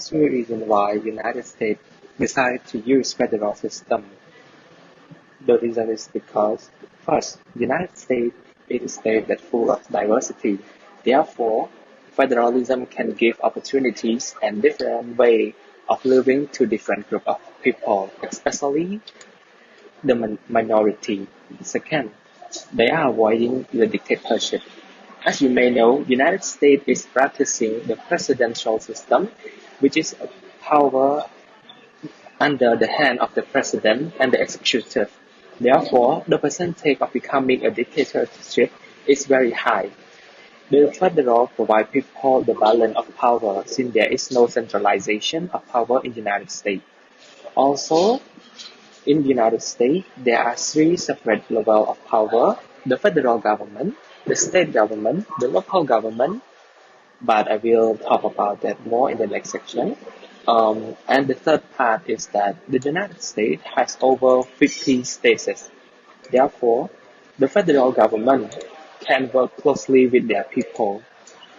that's the reason why United States decided to use federal system. The reason is because first, United States is a state that's full of diversity. Therefore, federalism can give opportunities and different way of living to different group of people, especially the minority. Second, they are avoiding the dictatorship. As you may know, United States is practicing the presidential system, which is a power under the hand of the president and the executive. Therefore, the percentage of becoming a dictatorship is very high. The federal provide people the balance of power since there is no centralization of power in the United States. Also, in the United States, there are three separate levels of power: the federal government, the state government, the local government, but I will talk about that more in the next section. And the third part is that the United States has over 50 states. Therefore, the federal government can work closely with their people.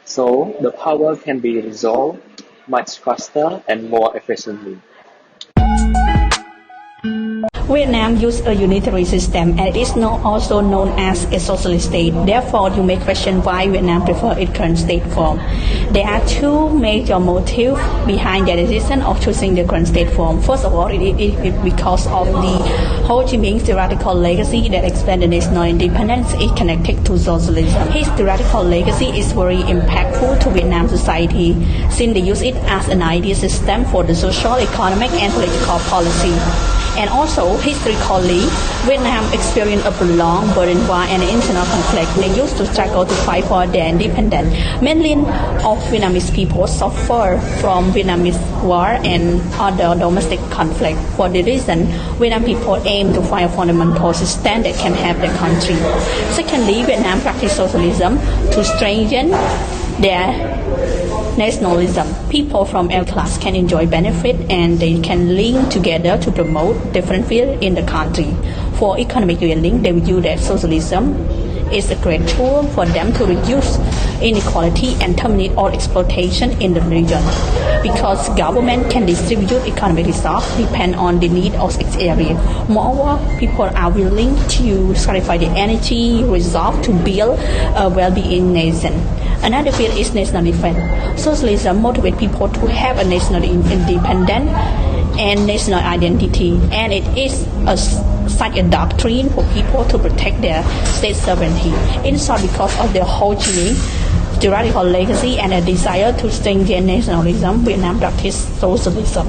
So the power can be resolved much faster and more efficiently. Vietnam uses a unitary system and is also known as a socialist state. Therefore, you may question why Vietnam prefers its current state form. There are two major motives behind their decision of choosing the current state form. First of all, it is because of the Ho Chi Minh's theoretical legacy that explains the national independence is connected to socialism. His theoretical legacy is very impactful to Vietnam society since they use it as an ideal system for the social, economic, and political policy. And also, historically, Vietnam experienced a prolonged burden war and internal conflict. They used to struggle to fight for their independence. Millions of Vietnamese people suffer from Vietnamese war and other domestic conflict. For the reason, Vietnam people aim to find a fundamental system that can help their country. Secondly, Vietnam practice socialism to strengthen their nationalism. People from L class can enjoy benefit and they can link together to promote different fields in the country. For economic link, they view that socialism is a great tool for them to reduce inequality and terminate all exploitation in the region. Because government can distribute economic resources depend on the need of its area. Moreover, people are willing to sacrifice the energy resolve to build a well-being nation. Another field is national defense. Socialism motivates people to have a national independence and national identity, and it is such a doctrine for people to protect their state sovereignty. In short, because of the Ho Chi Minh theoretical legacy and a desire to strengthen nationalism, Vietnam practiced socialism.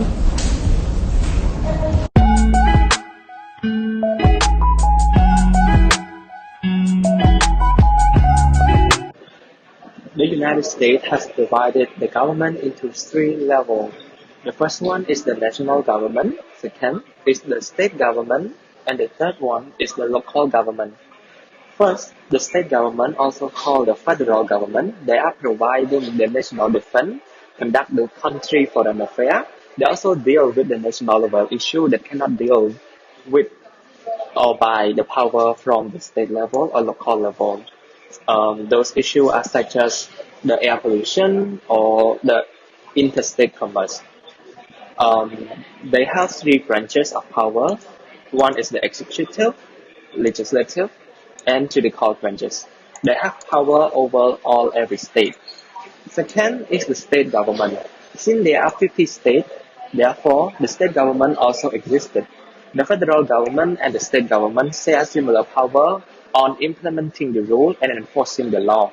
The United States has divided the government into three levels. The first one is the national government, second is the state government, and the third one is the local government. First, the state government, also called the federal government, they are providing the national defense, conduct the country foreign affairs. They also deal with the national level issue that cannot deal with or by the power from the state level or local level. Those issues are such as the air pollution or the interstate commerce. They have three branches of power. One is the executive, legislative, and judicial branches. They have power over all every state. Second is the state government. Since there are 50 states, therefore the state government also existed. The federal government and the state government share similar power on implementing the rule and enforcing the law.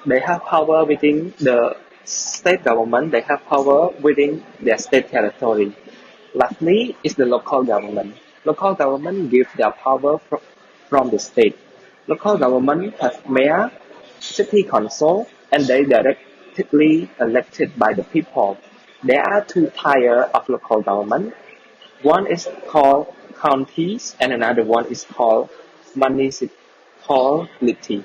They have power within the state government, they have power within their state territory. Lastly is the local government. Local government give their power from the state. Local government have mayor, city council, and they directly elected by the people. There are two tiers of local government. One is called counties and another one is called municipality.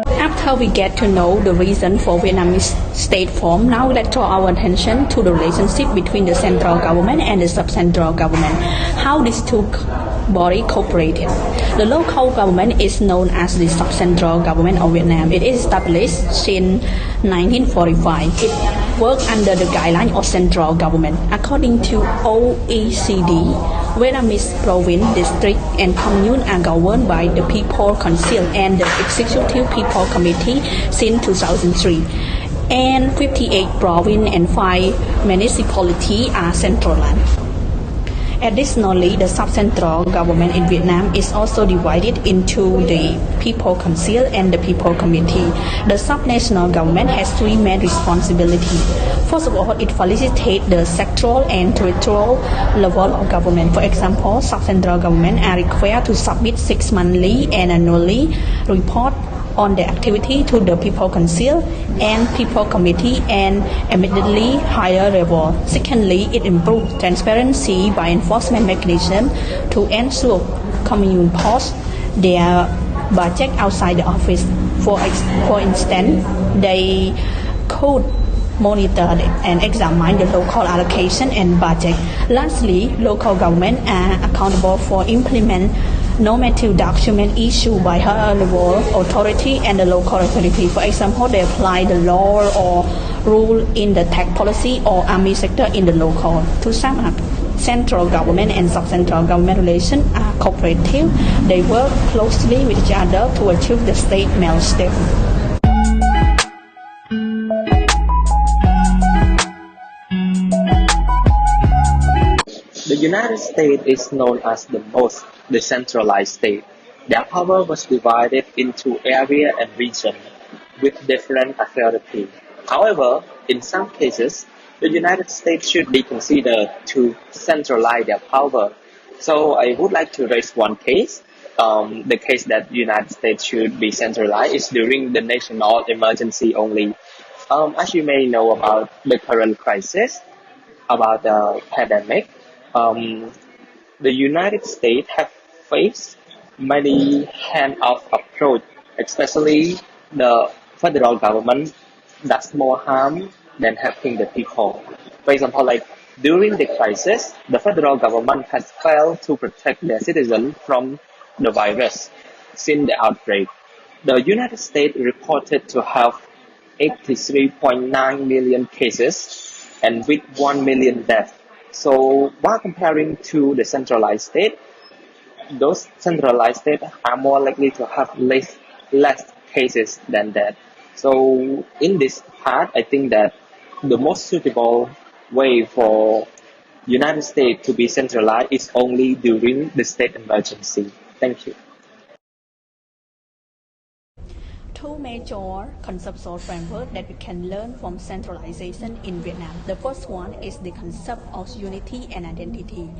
After we get to know the reason for Vietnamese state form, now let's draw our attention to the relationship between the central government and the sub-central government. How these two body cooperated. The local government is known as the Sub-Central Government of Vietnam. It is established since 1945. It works under the guideline of central government. According to OECD, Vietnamese province, district, and commune are governed by the People Council and the Executive People Committee since 2003. And 58 province and 5 municipalities are centralized. Additionally, the sub-central government in Vietnam is also divided into the People Council and the People Committee. The sub-national government has 3 main responsibilities. First of all, it facilitates the sectoral and territorial level of government. For example, sub-central government are required to submit 6 monthly and annually report on the activity to the People Council and People Committee and immediately higher level. Secondly, it improves transparency by enforcement mechanism to ensure commune post their budget outside the office. For instance, they could monitor and examine the local allocation and budget. Lastly, local government are accountable for implement normative document issued by higher level authority and the local authority. For example, they apply the law or rule in the tax policy or army sector in the local. To sum up, central government and sub-central government relations are cooperative. They work closely with each other to achieve the state milestone. The United States is known as the most decentralized state. Their power was divided into area and region with different authority. However, in some cases, the United States should be considered to centralize their power. So I would like to raise one case. The case that the United States should be centralized is during the national emergency only. As you may know about the current crisis, about the pandemic, the United States have faced many hand-off approach, especially the federal government does more harm than helping the people. For example, like during the crisis, the federal government has failed to protect their citizens from the virus since the outbreak. The United States reported to have 83.9 million cases and with 1 million deaths. So while comparing to the centralized state, those centralized states are more likely to have less cases than that. So in this part, I think that the most suitable way for United States to be centralized is only during the state emergency. Thank you. 2 major conceptual frameworks that we can learn from centralization in Vietnam. The first one is the concept of unity and identity.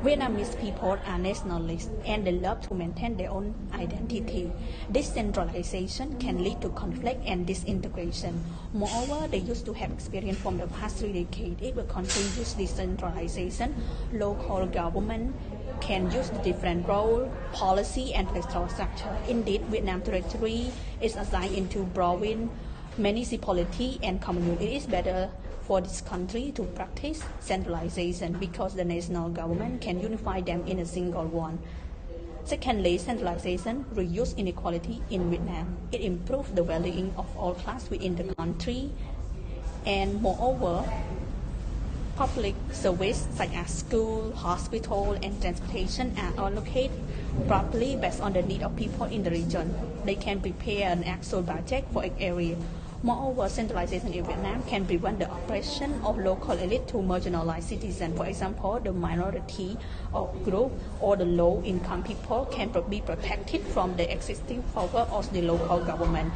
Vietnamese people are nationalists and they love to maintain their own identity. This centralization can lead to conflict and disintegration. Moreover, they used to have experience from the past 3 decades. If the country uses decentralization, local government can use the different role, policy, and political structure. Indeed, Vietnam territory is assigned into province, municipality, and commune. It is better for this country to practice centralization because the national government can unify them in a single one. Secondly, centralization reduces inequality in Vietnam. It improves the well-being of all classes within the country, and moreover, public services such as school, hospital, and transportation are allocated properly based on the need of people in the region. They can prepare an actual budget for each area. Moreover, centralization in Vietnam can prevent the oppression of local elite to marginalized citizens. For example, the minority or group or the low-income people can be protected from the existing power of the local government.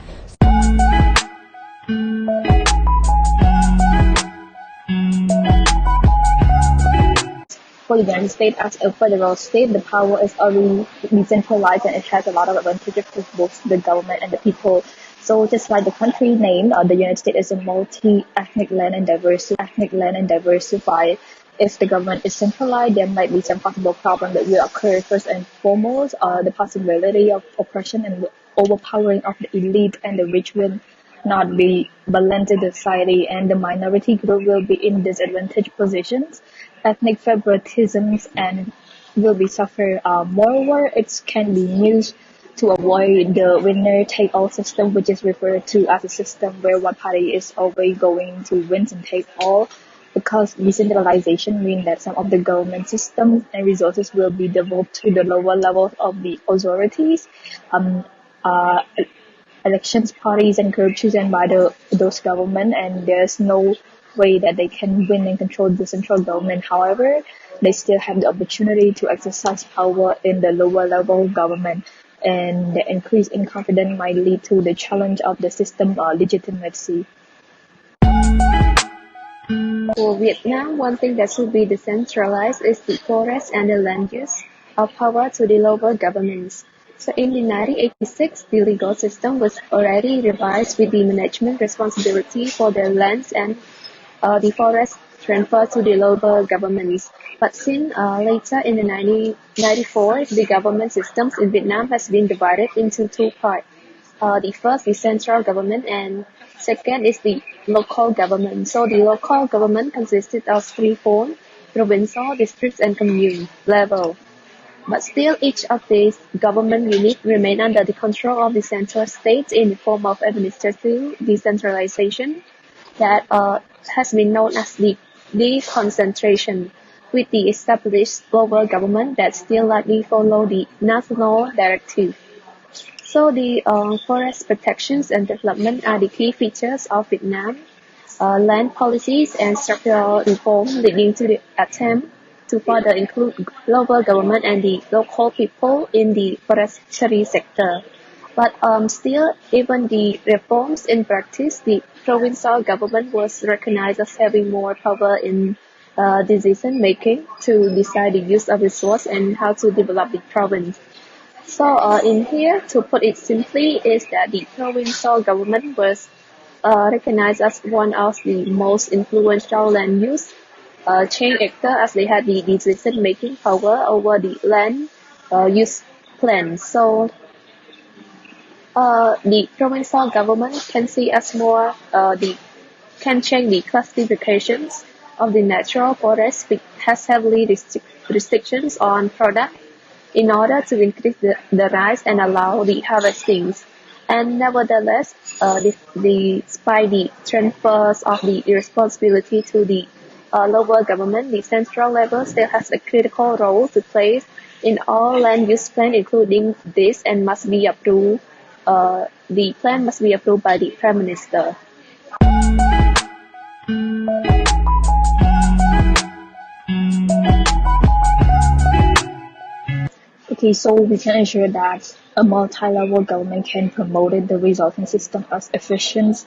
For the United States as a federal state, the power is already decentralized and it has a lot of advantages to both the government and the people. So just like the country name, the United States is a multi-ethnic land and diversified. If the government is centralized, there might be some possible problems that will occur. First and foremost, the possibility of oppression and overpowering of the elite and the rich will not be balanced in the society, and the minority group will be in disadvantaged positions. Ethnic favoritisms and will be suffer. Moreover, it can be used to avoid the winner-take-all system, which is referred to as a system where one party is always going to win and take all. Because decentralization means that some of the government systems and resources will be devolved to the lower levels of the authorities. Um, uh, Elections parties and groups chosen by those government, and there's no way that they can win and control the central government. However, they still have the opportunity to exercise power in the lower level government, and the increase in confidence might lead to the challenge of the system legitimacy. For Vietnam, one thing that should be decentralized is the forest and the land use of power to the local governments. So in the 1986, the legal system was already revised with the management responsibility for the lands and the forest transferred to the local governments. But since later in the 1994, the government systems in Vietnam has been divided into two parts. The first is central government and second is the local government. So the local government consisted of three forms: provincial, district, and commune level. But still, each of these government units remain under the control of the central state in the form of administrative decentralization that has been known as the deconcentration, with the established local government that still largely follow the national directive. So the forest protections and development are the key features of Vietnam. Land policies and structural reform leading to the attempt to further include local government and the local people in the forestry sector. But still, even the reforms in practice, the provincial government was recognized as having more power in decision making to decide the use of resource and how to develop the province. So in here, to put it simply, is that the provincial government was recognized as one of the most influential land use chain actor, as they had the decision-making power over the land use plan. So the provincial government can see as more can change the classifications of the natural forest, which has heavily restrictions on product in order to increase the rise and allow the harvestings. And nevertheless, despite the transfers of the responsibility to the local government, the central level still has a critical role to play in all land use plan, including this, and must be approved. The plan must be approved by the Prime Minister. Okay, so we can ensure that a multi-level government can promote the resulting system as efficiently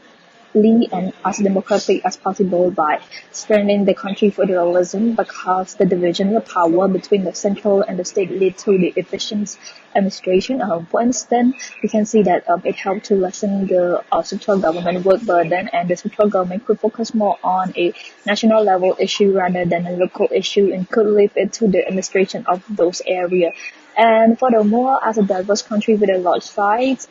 and as democratic as possible by strengthening the country federalism, because the division of power between the central and the state lead to the efficient administration. For instance, we can see that it helped to lessen the central government work burden, and the central government could focus more on a national level issue rather than a local issue, and could leave it to the administration of those areas. And furthermore, as a diverse country with a large size,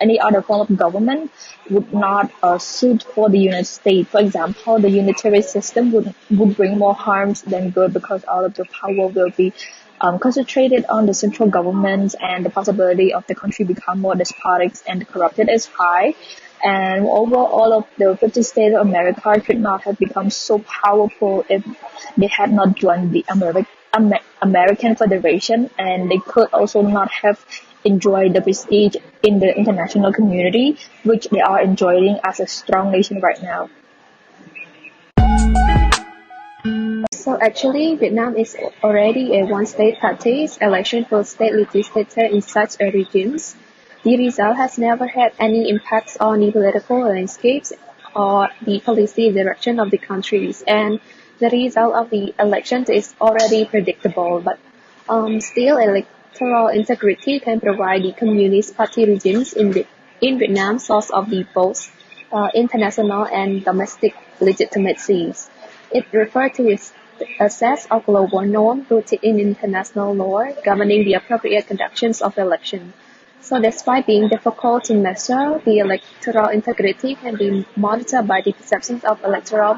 any other form of government would not suit for the United States. For example, the unitary system would bring more harms than good, because all of the power will be concentrated on the central government, and the possibility of the country become more despotic and corrupted is high. And overall, all of the 50 states of America could not have become so powerful if they had not joined the American Federation, and they could also not have enjoyed the prestige in the international community, which they are enjoying as a strong nation right now. So actually, Vietnam is already a one-state party election for state legislature in such a regimes. The result has never had any impacts on the political landscapes or the policy direction of the countries, and the result of the elections is already predictable. But still, electoral integrity can provide the Communist Party regimes in Vietnam source of the both international and domestic legitimacies. It refers to a set of global norms rooted in international law governing the appropriate conductions of election. So despite being difficult to measure, the electoral integrity can be monitored by the perceptions of electoral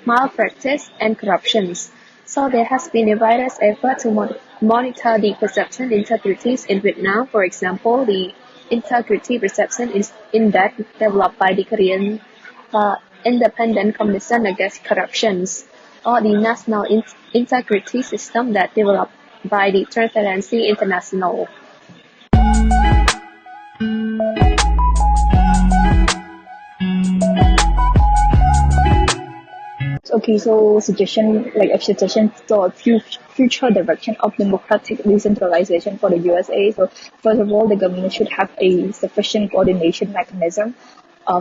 malpractice and corruptions. So there has been a various effort to monitor the perception integrities in Vietnam. For example, the Integrity Perception Index developed by the Korean Independent Commission Against Corruptions, or the National Integrity System that developed by the Transparency International. Okay, so suggestion for future direction of democratic decentralization for the USA. So first of all, the government should have a sufficient coordination mechanism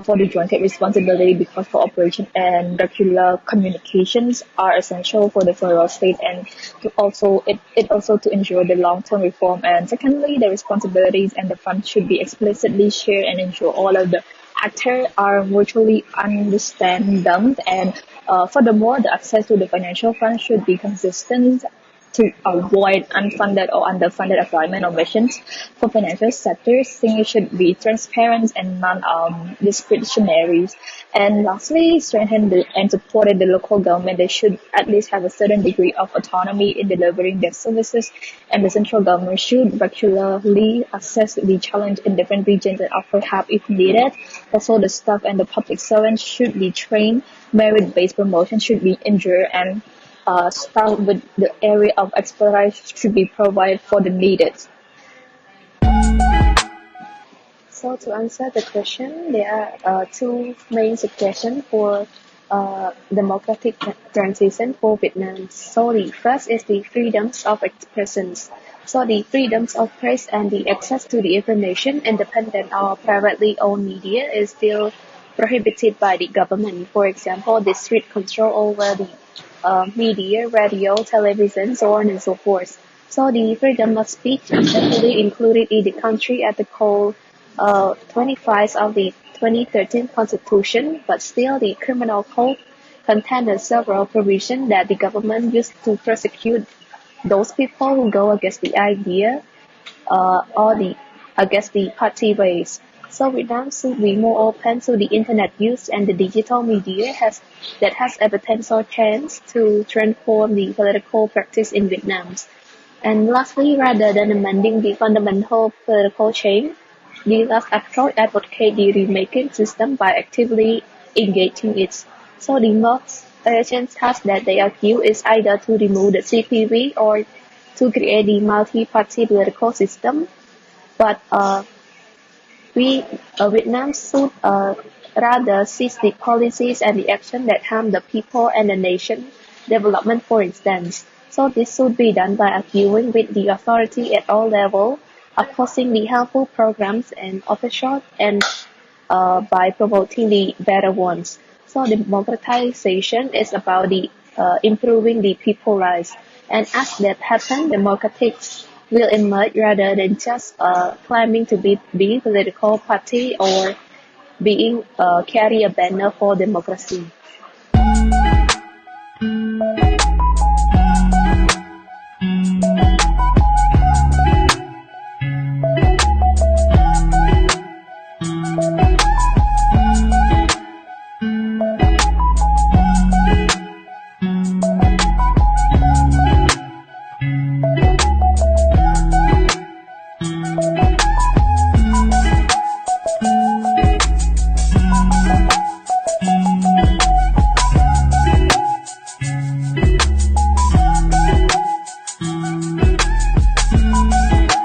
for the joint responsibility, because cooperation and regular communications are essential for the federal state, and it also to ensure the long-term reform. And secondly, the responsibilities and the funds should be explicitly shared and ensure all of the actors are mutually understand them. And furthermore, the access to the financial funds should be consistent to avoid unfunded or underfunded employment or missions. For financial sectors, things should be transparent and non-discretionary. And lastly, strengthen and support the local government. They should at least have a certain degree of autonomy in delivering their services, and the central government should regularly assess the challenge in different regions and offer help if needed. Also, the staff and the public servants should be trained. Merit-based promotion should be ensured, and staff with the area of expertise should be provided for the needed. So to answer the question, there are two main suggestions for democratic transition for Vietnam. So the first is the freedoms of expression. So the freedoms of press and the access to the information, independent or privately owned media, is still prohibited by the government. For example, the strict control over the media, radio, television, so on and so forth. So the freedom of speech is definitely included in the country Article 25 of the 2013 Constitution, but still the criminal code contains several provisions that the government used to prosecute those people who go against the idea or against the party ways. So Vietnam should be more open to the internet use and the digital media that has a potential chance to transform the political practice in Vietnam. And lastly, rather than amending the fundamental political change, the last approach advocates the remaking system by actively engaging it. So the most urgent task that they argue is either to remove the CPV or to create the multi-party political system. But Vietnam should rather seize the policies and the action that harm the people and the nation development, for instance. So this should be done by arguing with the authority at all levels, opposing the harmful programs and officials, and by promoting the better ones. So democratization is about the improving the people's lives, and as that happens, democratics will emerge rather than just claiming to be political party or being carry a banner for democracy.